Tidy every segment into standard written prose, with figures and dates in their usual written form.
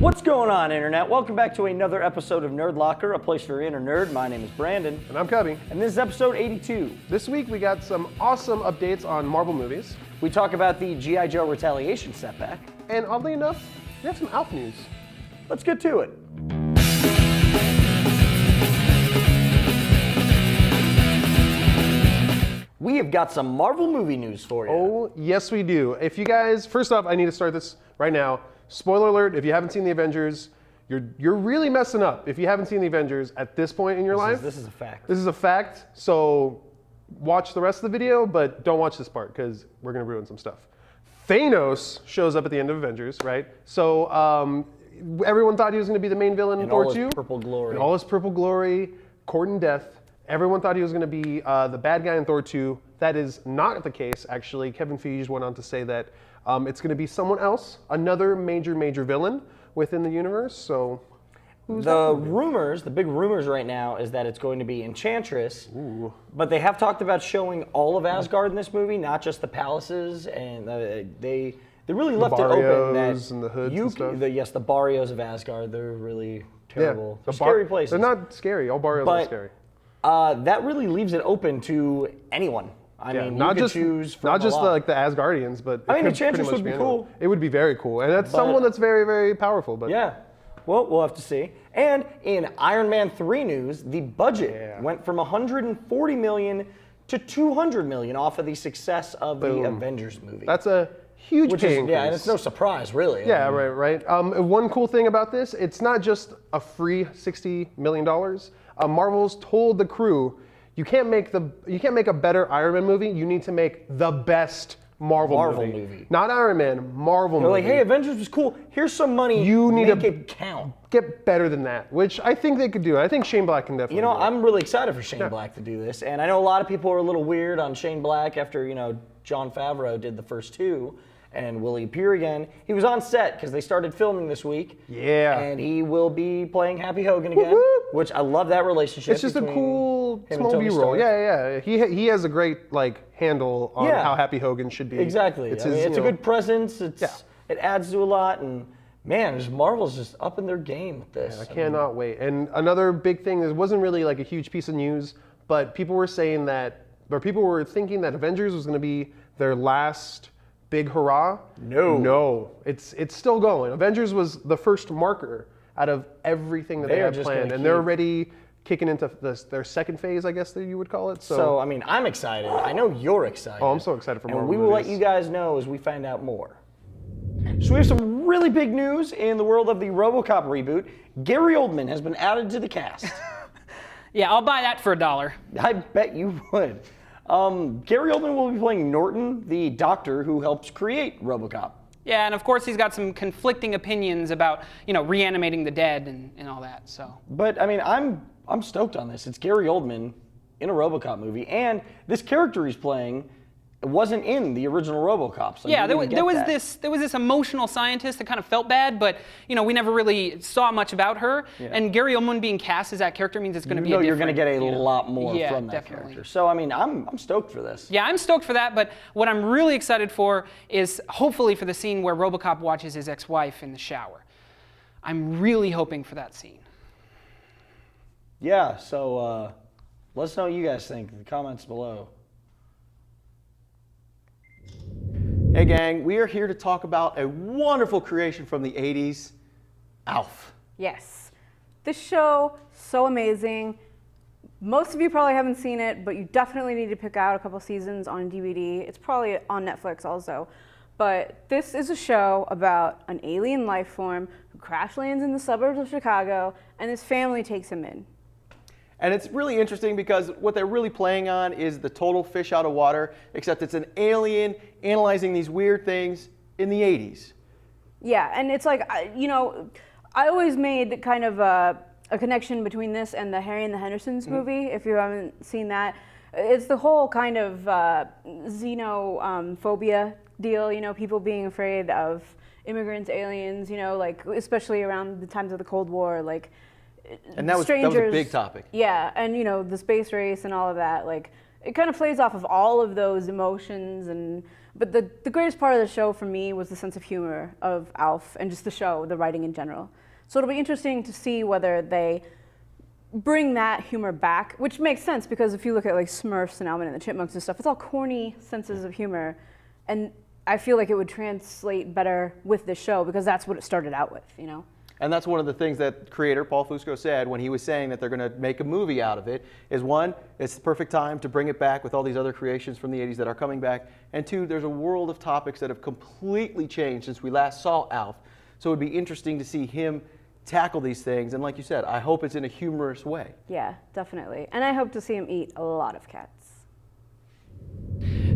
What's going on, Internet? Welcome back to another episode of Nerdlocker, a place for your inner nerd. My name is Brandon. And I'm Cubby. And this is episode 82. This week we got some awesome updates on Marvel movies. We talk about the G.I. Joe Retaliation setback. And oddly enough, we have some ALF news. Let's get to it. We have got some Marvel movie news for you. Oh, yes we do. If you guys, first off, I need to start this right now. Spoiler alert, if you haven't seen the Avengers, you're really messing up if you haven't seen the Avengers at this point in your life. This is a fact. This is a fact, so watch the rest of the video, but don't watch this part because we're going to ruin some stuff. Thanos shows up at the end of Avengers, right? So everyone thought he was going to be the main villain in Thor 2. In all his purple glory. In all his purple glory, court and death. Everyone thought he was going to be the bad guy in Thor 2. That is not the case, actually. Kevin Feige went on to say that it's going to be someone else, another major villain within the universe. So, the big rumors right now is that it's going to be Enchantress. Ooh. But they have talked about showing all of Asgard in this movie, not just the palaces, and they really left it open that and the hoods and stuff. Yes, the barrios of Asgard, they're really terrible. Yeah, They're scary places. They're not scary. All barrios are scary. That really leaves it open to anyone. I mean, you could choose from not just the Asgardians, but I mean, Enchantress would be cool. It would be very cool, and that's someone that's very powerful. But yeah, well, we'll have to see. And in Iron Man 3 news, the budget went from 140 million to 200 million off of the success of the Avengers movie. That's a huge pay increase. Yeah, and it's no surprise, really. Yeah, right. One cool thing about this, it's not just a free $60 million. Marvel's told the crew, you can't make a better Iron Man movie. You need to make the best Marvel movie. Not Iron Man, Marvel movie. They're like, hey, Avengers was cool. Here's some money. You need make it count. Get better than that, which I think they could do. I think Shane Black can definitely do it. I'm really excited for Shane Black to do this. And I know a lot of people are a little weird on Shane Black after, Jon Favreau did the first two. And will he appear again? He was on set because they started filming this week. Yeah. And he will be playing Happy Hogan again, which I love that relationship. It's just a cool small B-roll. Yeah. He has a great handle on how Happy Hogan should be. Exactly. It's a good presence. It adds to a lot, and man, Marvel's just upping their game with this. I cannot wait. And another big thing, this wasn't really a huge piece of news, but people were thinking that Avengers was going to be their last big hurrah. No, it's still going. Avengers was the first marker out of everything that they had planned, and they're already kicking into their second phase, I guess that you would call it. So I mean, I'm excited. I know you're excited. Oh, I'm so excited for more. And we will let you guys know as we find out more. So we have some really big news in the world of the Robocop reboot. Gary Oldman has been added to the cast. Yeah, I'll buy that for $1. I bet you would. Gary Oldman will be playing Norton, the doctor who helps create Robocop. Yeah, and of course he's got some conflicting opinions about, reanimating the dead and all that. So. But I mean, I'm stoked on this. It's Gary Oldman in a Robocop movie, and this character he's playing wasn't in the original Robocop. So yeah, there was this emotional scientist that kind of felt bad, but we never really saw much about her. Yeah. And Gary Oldman being cast as that character means it's going to be you're going to get a lot more from that character. So I mean, I'm stoked for this. Yeah, I'm stoked for that. But what I'm really excited for is hopefully for the scene where Robocop watches his ex-wife in the shower. I'm really hoping for that scene. Yeah. So let us know what you guys think in the comments below. Hey gang, we are here to talk about a wonderful creation from the 80s, ALF. Yes. This show, so amazing. Most of you probably haven't seen it, but you definitely need to pick out a couple seasons on DVD. It's probably on Netflix also. But this is a show about an alien life form who crash lands in the suburbs of Chicago, and his family takes him in. And it's really interesting because what they're really playing on is the total fish out of water, except it's an alien analyzing these weird things in the 80s. Yeah, and it's like, I always made kind of a connection between this and the Harry and the Hendersons movie, if you haven't seen that. It's the whole kind of xenophobia deal, people being afraid of immigrants, aliens, especially around the times of the Cold War, and that was a big topic. Yeah, and the space race and all of that. it kind of plays off of all of those emotions but the greatest part of the show for me was the sense of humor of Alf and just the show, the writing in general. So it'll be interesting to see whether they bring that humor back, which makes sense because if you look at like Smurfs and Alvin and the Chipmunks and stuff, it's all corny senses of humor. And I feel like it would translate better with this show because that's what it started out with, you know? And that's one of the things that creator Paul Fusco said when he was saying that they're going to make a movie out of it is one, it's the perfect time to bring it back with all these other creations from the 80s that are coming back. And two, there's a world of topics that have completely changed since we last saw Alf. So it would be interesting to see him tackle these things. And like you said, I hope it's in a humorous way. Yeah, definitely. And I hope to see him eat a lot of cats.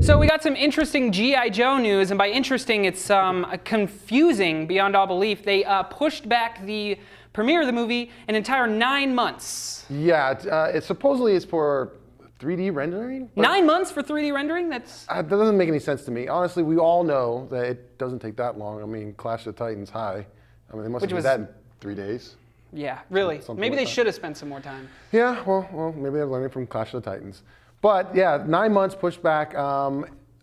So we got some interesting G.I. Joe news, and by interesting, it's confusing beyond all belief. They pushed back the premiere of the movie an entire 9 months. Yeah, it supposedly is for 3D rendering. 9 months for 3D rendering? That doesn't make any sense to me. Honestly, we all know that it doesn't take that long. I mean, Clash of the Titans high. I mean, they must have did that in 3 days. Yeah, really. Something Maybe like they that. should have spent some more time. Yeah, well, maybe they're learning from Clash of the Titans. But yeah, 9 months pushed back.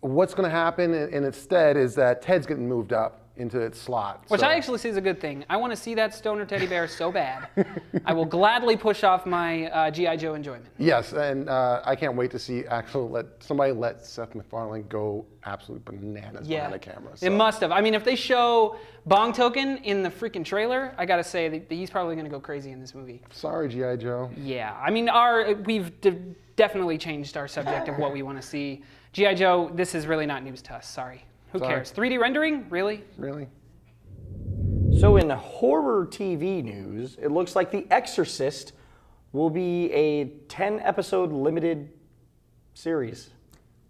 What's going to happen in its stead is that Ted's getting moved up into its slot. Which I actually see as a good thing. I want to see that stoner teddy bear so bad. I will gladly push off my G.I. Joe enjoyment. Yes, and I can't wait to see somebody let Seth MacFarlane go absolute bananas behind the camera. So. It must have. I mean, if they show Bong Token in the freaking trailer, I gotta say that he's probably gonna go crazy in this movie. Sorry, G.I. Joe. Yeah, I mean, we've definitely changed our subject of what we want to see. G.I. Joe, this is really not news to us. Sorry. Who cares? 3D rendering? Really? Really? So in horror TV news, it looks like The Exorcist will be a 10-episode limited series.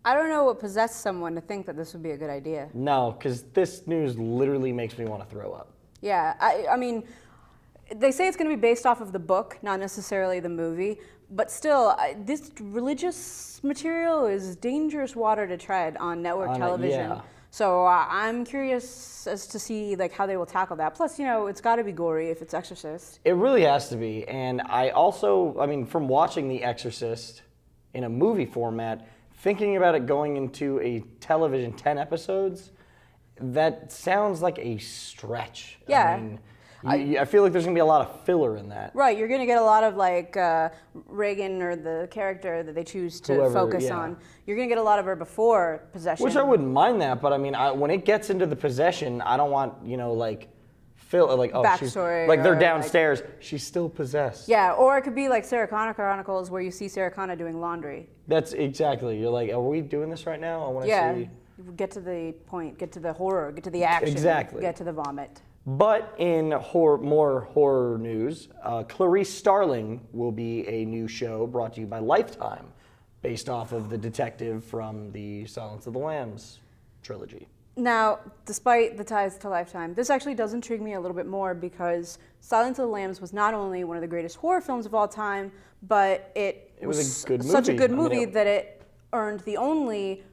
I don't know what possessed someone to think that this would be a good idea. No, because this news literally makes me want to throw up. Yeah, I mean, they say it's going to be based off of the book, not necessarily the movie, but still, this religious material is dangerous water to tread on network television. Yeah. So I'm curious as to see like how they will tackle that. Plus, you know, it's got to be gory if it's Exorcist. It really has to be. And I mean, from watching The Exorcist in a movie format, thinking about it going into a television 10 episodes, that sounds like a stretch. Yeah. I mean, I feel like there's going to be a lot of filler in that. Right, you're going to get a lot of like Reagan or the character that they choose to focus on. You're going to get a lot of her before possession. Which I wouldn't mind that, but I mean, when it gets into the possession, I don't want, like, backstory, like they're or, downstairs, she's still possessed. Yeah, or it could be like Sarah Connor Chronicles where you see Sarah Connor doing laundry. That's exactly. You're like, are we doing this right now? I want to see. Get to the point, get to the horror, get to the action, Exactly. get to the vomit. But in more horror news, Clarice Starling will be a new show brought to you by Lifetime, based off of the detective from the Silence of the Lambs trilogy. Now, despite the ties to Lifetime, this actually does intrigue me a little bit more because Silence of the Lambs was not only one of the greatest horror films of all time, but it was a good movie. Such a good movie that it earned the only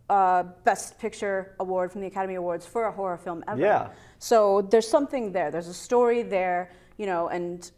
Best Picture award from the Academy Awards for a horror film ever. Yeah. So there's something there. There's a story there, and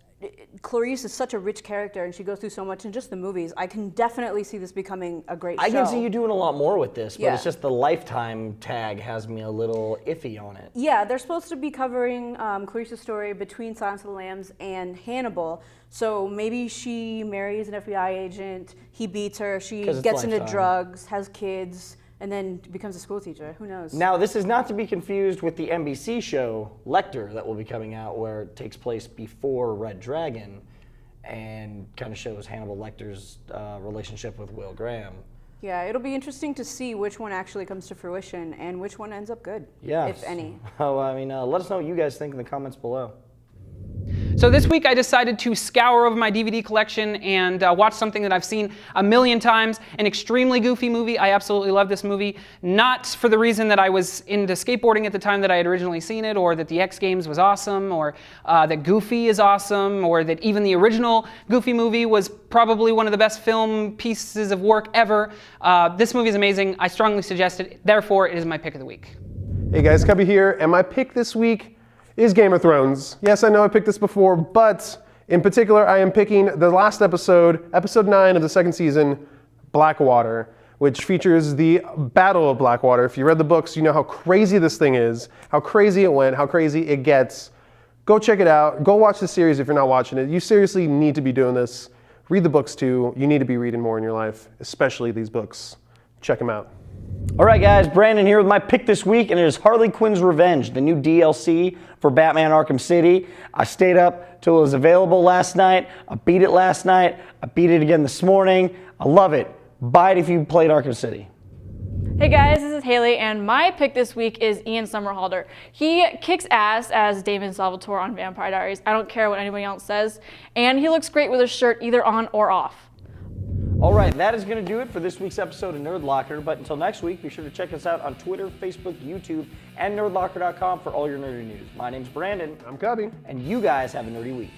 Clarice is such a rich character and she goes through so much in just the movies. I can definitely see this becoming a great show. I can see you doing a lot more with this, but Yeah. it's just the Lifetime tag has me a little iffy on it. Yeah, they're supposed to be covering Clarice's story between Silence of the Lambs and Hannibal. So maybe she marries an FBI agent, he beats her, she 'Cause it's gets into Lifetime. drugs, has kids, and then becomes a school teacher. Who knows? Now, this is not to be confused with the NBC show Lecter that will be coming out, where it takes place before Red Dragon and kind of shows Hannibal Lecter's relationship with Will Graham. Yeah, it'll be interesting to see which one actually comes to fruition and which one ends up good, Yeah. if any. Oh, I mean, let us know what you guys think in the comments below. So this week I decided to scour over my DVD collection and watch something that I've seen a million times, an extremely goofy movie. I absolutely love this movie, not for the reason that I was into skateboarding at the time that I had originally seen it, or that the X Games was awesome, or that Goofy is awesome, or that even the original Goofy movie was probably one of the best film pieces of work ever. This movie is amazing. I strongly suggest it. Therefore, it is my pick of the week. Hey guys, Cubby here, and my pick this week is Game of Thrones. Yes, I know I picked this before, but in particular, I am picking the last episode, episode 9 of the second season, Blackwater, which features the Battle of Blackwater. If you read the books, you know how crazy this thing is, how crazy it went, how crazy it gets. Go check it out. Go watch the series if you're not watching it. You seriously need to be doing this. Read the books too. You need to be reading more in your life, especially these books. Check them out. All right, guys, Brandon here with my pick this week, and it is Harley Quinn's Revenge, the new DLC for Batman Arkham City. I stayed up till it was available last night. I beat it last night. I beat it again this morning. I love it. Buy it if you played Arkham City. Hey guys, this is Haley, and my pick this week is Ian Somerhalder. He kicks ass as Damon Salvatore on Vampire Diaries. I don't care what anybody else says, and he looks great with his shirt either on or off. All right, that is going to do it for this week's episode of Nerdlocker. But until next week, be sure to check us out on Twitter, Facebook, YouTube, and nerdlocker.com for all your nerdy news. My name's Brandon. I'm Cubby. And you guys have a nerdy week.